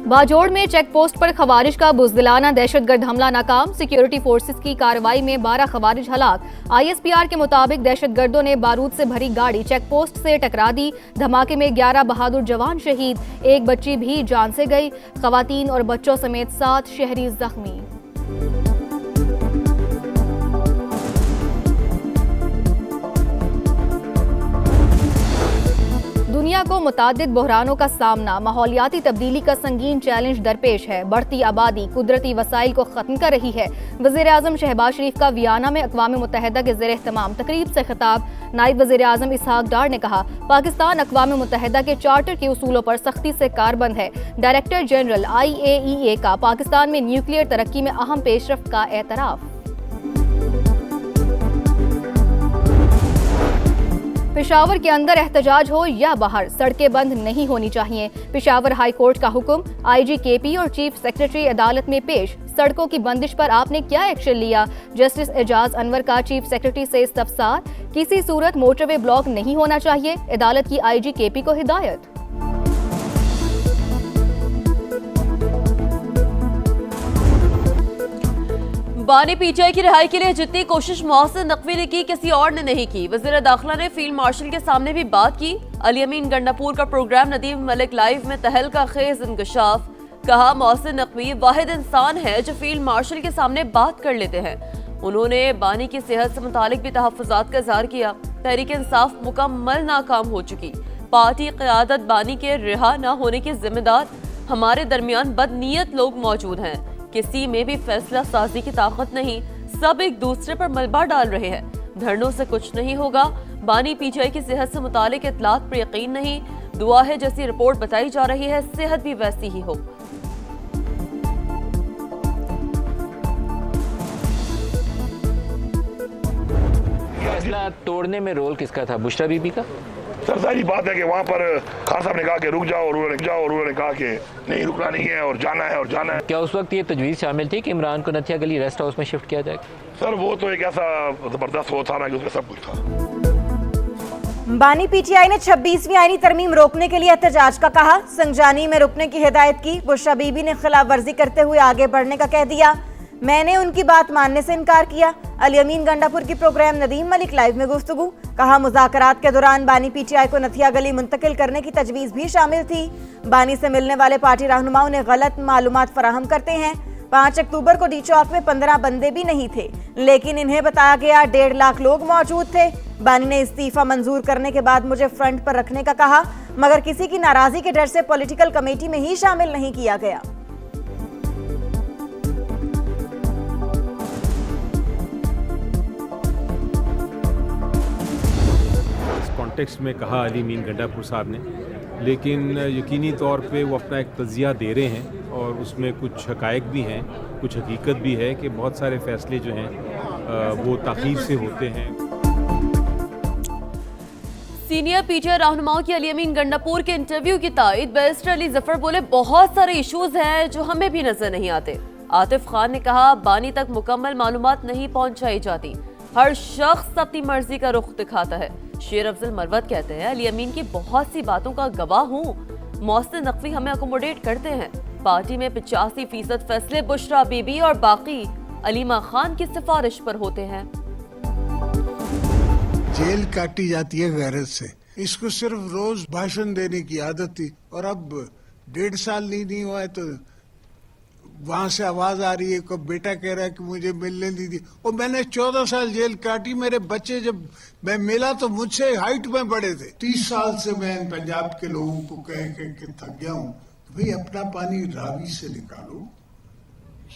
बाजोड़ में check post पर खवारिज का बुज़दिलाना दहशतगर्द हमला नाकाम। सिक्योरिटी फोर्सेस की कार्रवाई में 12 खवारिज हलाक। ISPR के मुताबिक दहशतगर्दों ने बारूद से भरी गाड़ी चेक पोस्ट से टकरा दी। धमाके में 11 बहादुर जवान शहीद, एक बच्ची भी जान से गई। खवातीन और बच्चों समेत 7 शहरी जख्मी। दुनिया को मुतादिद बहरानों का सामना, माहौलियाती तब्दीली का संगीन चैलेंज दरपेश है। बढ़ती आबादी कुदरती वसाइल को खत्म कर रही है। वज़ीर आज़म शहबाज शरीफ का वियना में अक़वाम मुत्तहिदा के ज़ेर एहतमाम तकरीब से खिताब। नायब वज़ीर आज़म इसहाक डार ने कहा, पाकिस्तान अक़वाम मुत्तहिदा के चार्टर के उसूलों पर सख्ती से कारबंद है। डायरेक्टर जनरल IAEA का पाकिस्तान में न्यूक्लियर तरक्की में अहम पेशरफ्त का एतराफ़। पेशावर के अंदर एहतजाज हो या बाहर, सड़कें बंद नहीं होनी चाहिए। पेशावर हाई कोर्ट का हुक्म। IG KP और चीफ सेक्रेटरी अदालत में पेश। सड़कों की बंदिश पर आपने क्या एक्शन लिया? जस्टिस एजाज अनवर का चीफ सेक्रेटरी से इस्तफसार। किसी सूरत मोटरवे ब्लॉक नहीं होना चाहिए। अदालत की IG KP को हिदायत। बानी PTI की रिहाई के लिए जितनी कोशिश मोहसिन नकवी ने की, किसी और ने नहीं की। वज़ीर दाखिला ने फील्ड मार्शल के सामने भी बात की। अली अमीन गंडापुर का प्रोग्राम नदीम मलिक लाइव में तहलका खेज इंकशाफ। कहा, मोहसिन नकवी वाहिद इंसान है जो फील्ड मार्शल के सामने बात कर लेते हैं। उन्होंने बानी की सेहत से मुतालिक भी तहफ़्फ़ुज़ात का इज़हार किया। तहरीक इंसाफ मुकम्मल नाकाम हो चुकी। पार्टी क़यादत बानी के रिहा न होने की जिम्मेदार। हमारे दरमियान बदनीयत लोग मौजूद हैं। किसी में भी फैसला साजी की ताकत नहीं। सब एक दूसरे पर मलबा डाल रहे हैं। धरनों से कुछ नहीं होगा। बानी PTI की सेहत से मुतालिक इत्तलात पर यकीन नहीं। दुआ है जैसी रिपोर्ट बताई जा रही है सेहत भी वैसी ही हो। फैसला तोड़ने में रोल किसका था? बुशरा बीबी का? सर सारी बात है कि वहाँ पर खान साहब ने कहा कि रुक जाओ और उन्होंने कहा कि नहीं रुकना नहीं है और जाना है और जाना है। क्या उस वक्त ये तजवीज़ शामिल थी कि इमरान को नथिया गली रेस्ट हाउस में शिफ्ट किया जाएगा? सर वो तो एक ऐसा जबरदस्त वो था ना कि उसमें सब कुछ था। बानी PTI ने 26वीं आईनी तरमीम रोकने के लिए एहतजाज का कहा। संजानी में रुकने की हिदायत की। बुशरा बीबी ने खिलाफ वर्जी करते हुए आगे बढ़ने का कह दिया। मैंने उनकी बात मानने से इनकार किया। अली अमीन गंडापुर की प्रोग्राम नदीम मलिक लाइव में गुफ्तगू। कहा, मुज़ाकरात के दौरान बानी PTI को नथिया गली मुंतकिल करने की तजवीज़ भी शामिल थी। बानी से मिलने वाले पार्टी रहनुमाओं ने गलत मालूमात फराहम करते हैं। 5 अक्टूबर को डी चौक में 15 बंदे भी नहीं थे, लेकिन इन्हें बताया गया 1.5 लाख लोग मौजूद थे। बानी ने इस्तीफा मंजूर करने के बाद मुझे फ्रंट पर रखने का कहा, मगर किसी की नाराजगी के डर से पॉलिटिकल कमेटी में ही शामिल नहीं किया गया। कॉन्टेक्स्ट में कहा अली अमीन गंडापुर साहब ने, लेकिन यकीनी तौर पे वो अपना एक तज़िया दे रहे हैं और उसमें कुछ हक़ाइक़ भी हैं, कुछ हकीकत भी है कि बहुत सारे फ़ैसले जो हैं वो ताख़ीर से होते हैं। सीनियर PTI रहनुमाओं की अली अमीन गंडापुर के इंटरव्यू की तायद बैरिस्टर अली जफर बोले, बहुत सारे इशूज़ हैं जो हमें भी नजर नहीं आते। आतिफ खान ने कहा, बानी तक मुकम्मल मालूमात नहीं पहुंचाई जाती। हर शख्स अपनी मर्जी का रुख दिखाता है। शेर अफजल मरवत कहते हैं, अली अमीन की बहुत सी बातों का गवाह हूँ। मोहसिन नकवी हमें अकोमोडेट करते हैं। पार्टी में 85% फैसले बुशरा बीबी और बाकी अलीमा खान की सिफारिश पर होते हैं। जेल काटी जाती है गैरत से। इसको सिर्फ रोज भाषण देने की आदत थी और अब 1.5 साल नहीं हुआ है तो वहां से आवाज आ रही है को बेटा कह रहा है कि मुझे मिलने दी थी। और मैंने 14 साल जेल काटी। मेरे बच्चे जब मैं मिला तो मुझसे हाइट में बड़े थे। 30 साल से मैं पंजाब के लोगों को कह के थक गया हूँ, भाई अपना पानी रावी से निकालो,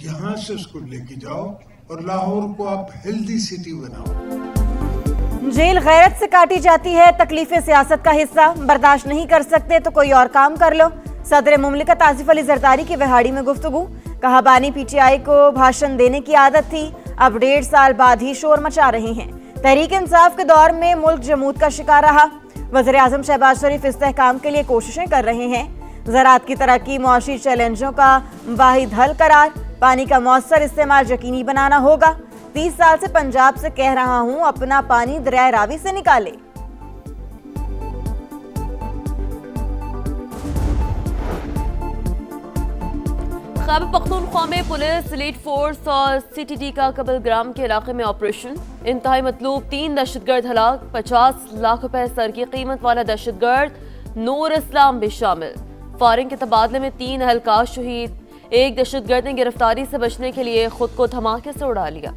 यहाँ से उसको लेके जाओ और लाहौर को आप हेल्दी सिटी बनाओ। जेल गैरत से काटी जाती है, तकलीफें सियासत का हिस्सा। बर्दाश्त नहीं कर सकते तो कोई और काम कर लो। सदर मुमलिकत आसिफ अली जरदारी की विहाड़ी में गुफ्तगू। कहा, बानी PTI को भाषण देने की आदत थी, अब 1.5 साल बाद ही शोर मचा रहे हैं। तहरीक इंसाफ के दौर में मुल्क जमूद का शिकार रहा। वज़ीर आज़म शहबाज शरीफ इस्तेहकाम के लिए कोशिशें कर रहे हैं। ज़राअत की तरक्की मुआशी चैलेंजों का वाहिद हल करार। पानी का मौसर इस्तेमाल यकीनी बनाना होगा। 30 साल से पंजाब से कह रहा हूं, अपना पानी दरिया रावी से निकाले। खैबर पख्तूनख्वा में पुलिस, एलीट फोर्स और सीटीडी का कबलग्राम के इलाके में ऑपरेशन। इंतहाई मतलूब 3 दहशतगर्द हलाक, 50 लाख रुपए सर की कीमत वाला दहशतगर्द नूर इस्लाम भी शामिल। फायरिंग के तबादले में 3 अहलकार शहीद। एक दहशतगर्द ने गिरफ्तारी से बचने के लिए खुद को धमाके से उड़ा लिया।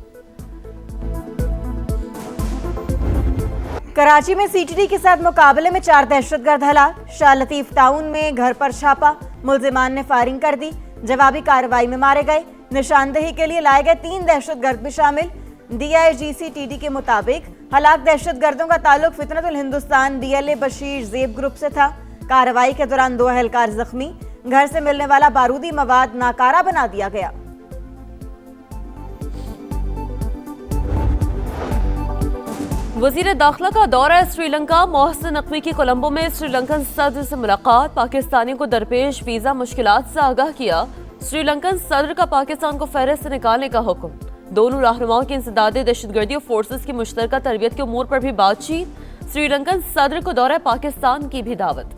कराची में सीटीडी के साथ मुकाबले में 4 दहशतगर्द हलाक। शाह लतीफ टाउन में घर पर छापा, मुल्जिमान ने फायरिंग कर दी, जवाबी कार्रवाई में मारे गए। निशानदेही के लिए लाए गए 3 दहशतगर्द भी शामिल। DIGCTD के मुताबिक हलाक दहशतगर्दों का ताल्लुक फितनतुल हिंदुस्तान DLA बशीर ज़ेब ग्रुप से था। कार्रवाई के दौरान 2 अहलकार जख्मी। घर से मिलने वाला बारूदी मवाद नाकारा बना दिया गया। वजीर दाखिला का दौरा है श्रीलंका। मोहसिन नकवी की कोलंबो में श्रीलंकन सदर से मुलाकात। पाकिस्तानियों को दरपेश वीजा मुश्किलात से आगाह किया। श्रीलंकन सदर का पाकिस्तान को फेहरिस्त से निकालने का हुक्म। दोनों रहनुमाओं की इंसदादे दहशतगर्दी और फोर्सेस की मुश्तरका तरबियत के उमूर पर भी बातचीत। श्रीलंकन सदर को दौरा पाकिस्तान की भी दावत।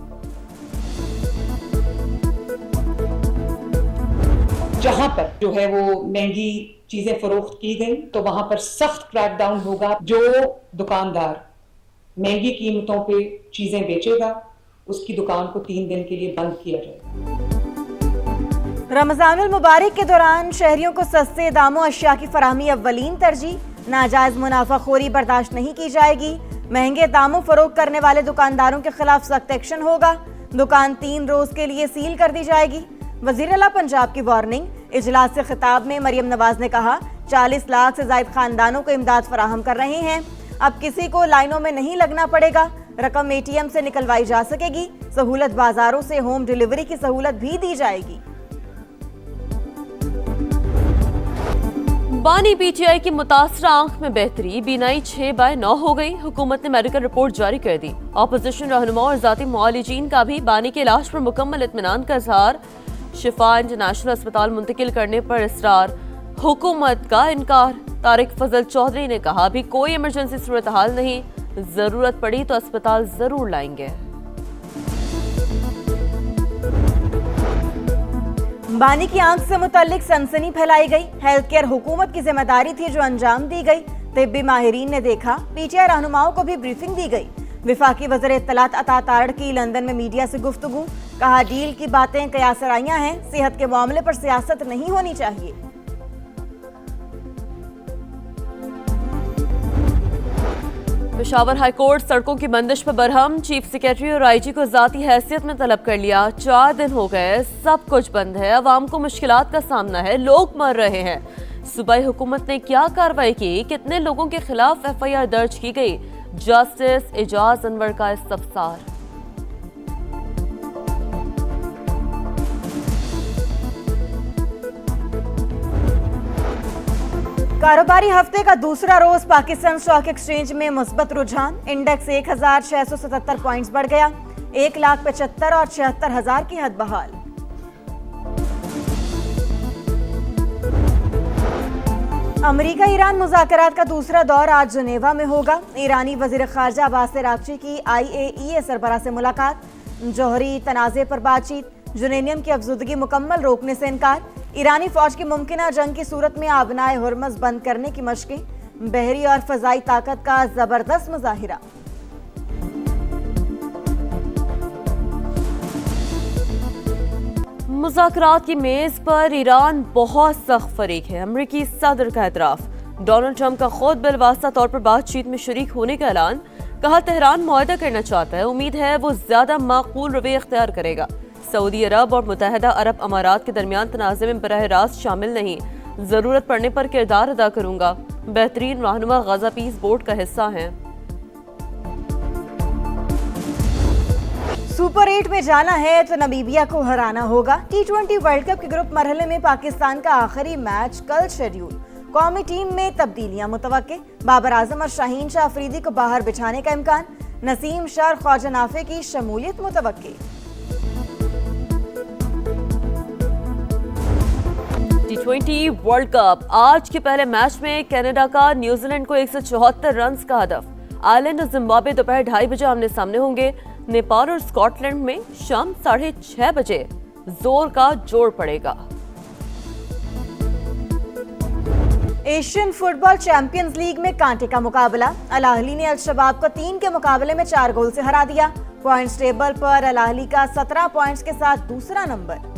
जहां पर जो है वो महंगी चीजें फरोख्त की गई तो वहां पर सख्त क्रैकडाउन होगा। जो दुकानदार महंगी कीमतों पे चीजें बेचेगा उसकी दुकान को 3 दिन के लिए बंद किया जाएगा। रमजानुल मुबारक के दौरान शहरियों को सस्ते दामों अशिया की फराहमी अव्वलीन तरजीह। नाजायज मुनाफाखोरी बर्दाश्त नहीं की जाएगी। महंगे दामों फरोख्त करने वाले दुकानदारों के खिलाफ सख्त एक्शन होगा। दुकान 3 रोज के लिए सील कर दी जाएगी। वज़ीर आला पंजाब की वार्निंग। इजलास से खिताब में मरियम नवाज ने कहा 40 लाख से ज्यादा खानदानों को इमदाद फराहम कर रहे हैं। अब किसी को लाइनों में नहीं लगना पड़ेगा। रकम ATM से निकलवाई जा सकेगी। सहूलत बाजारों से होम डिलीवरी की सहूलत भी दी जाएगी। बानी PTI की मुतासरा आंख में बेहतरी, बीनाई 6/9 हो गई। हुकूमत ने मेडिकल रिपोर्ट जारी कर दी। ऑपोजिशन रहनुमा और जाती मुआलिजीन का भी बानी के इलाज पर मुकम्मल इत्मीनान का इजहार। शिफा इंटरनेशनल अस्पताल मुंतकिल करने पर इसरार, हुकूमत का इनकार। तारिक फजल चौधरी ने कहा अभी कोई इमरजेंसी सूरत हाल नहीं, जरूरत पड़ी तो अस्पताल जरूर लाएंगे। बानी की आंख से मुताल्लिक सनसनी फैलाई गई। हेल्थ केयर हुकूमत की जिम्मेदारी थी जो अंजाम दी गई। तिब्बी माहिरीन ने देखा। PTI रहनुमाओं को भी ब्रीफिंग दी गई। विफाकी वज़ीर इत्तलात अता तारड़ की लंदन में मीडिया से गुफ्तगू। कहा डील की बातें कयासराइयां हैं, सेहत के मामले पर सियासत नहीं होनी चाहिए। पेशावर हाईकोर्ट सड़कों की बंदिश पर बरहम। चीफ सेक्रेटरी और IG को जाती हैसियत में तलब कर लिया। 4 दिन हो गए, सब कुछ बंद है, अवाम को मुश्किलात का सामना है, लोग मर रहे हैं। सूबाई हुकूमत ने क्या कार्रवाई की, कितने लोगों के खिलाफ FIR दर्ज की गई? जस्टिस एजाज अनवर का इस्तफसार। कारोबारी हफ्ते का दूसरा रोज पाकिस्तान स्टॉक एक्सचेंज में मुस्बत रुझान। इंडेक्स 1677 पॉइंट्स बढ़ गया। 1,75,000 और 76,000 की हद बहाल। अमेरिका ईरान मुज़ाकरात का दूसरा दौर आज जनेवा में होगा। ईरानी वज़ीर ख़ारजा अब्बास अराग़ची की IAEA सरबराह से मुलाकात। जौहरी तनाज़े पर बातचीत। यूरेनियम की अफज़ुदगी मुकम्मल रोकने से इनकार। ईरानी फौज की मुमकिना जंग की सूरत में आबनाए हुर्मज़ बंद करने की मशक़ें। बहरी और फ़ज़ाई ताकत का ज़बरदस्त मुज़ाहिरा। मुज़ाकरात की मेज पर ईरान बहुत सख्त फरीक है। अमरीकी सदर का एतराफ़। डोनाल्ड ट्रंप का खुद बिलवास्ता तौर पर बातचीत में शरीक होने का ऐलान। कहा तेहरान मुआहदा करना चाहता है, उम्मीद है वो ज्यादा माकूल रवैया इख्तियार करेगा। सऊदी अरब और मुत्तहिदा अरब अमारात के दरमियान तनाज़े में बराह रास्त शामिल नहीं, जरूरत पड़ने पर किरदार अदा करूंगा। बेहतरीन रहनुमा गजा पीस बोर्ड का हिस्सा हैं। सुपर 8 में जाना है तो नमीबिया को हराना होगा। T20 वर्ल्ड कप के ग्रुप मरहले में पाकिस्तान का आखिरी मैच कल शेड्यूल। कौमी टीम में तब्दीलियां मुतवक्के। बाबर आजम और शाहीन शाह अफरीदी को बाहर बिछाने का इम्कान। नसीम शाह और ख्वाजा नाफे की शमूलियत मुतवक्के। T20 वर्ल्ड कप आज के पहले मैच में कनाडा का न्यूजीलैंड को 174 रन का हदफ। आयरलैंड और जिम्बाब्वे दोपहर 2:30 बजे आमने सामने होंगे। नेपाल और स्कॉटलैंड में शाम 6:30 बजे जोर का जोर पड़ेगा। एशियन फुटबॉल चैंपियंस लीग में कांटे का मुकाबला। अल अहली ने अल शबाब को 3 के मुकाबले में 4 गोल से हरा दिया। पॉइंट्स टेबल पर अल अहली का 17 पॉइंट्स के साथ दूसरा नंबर।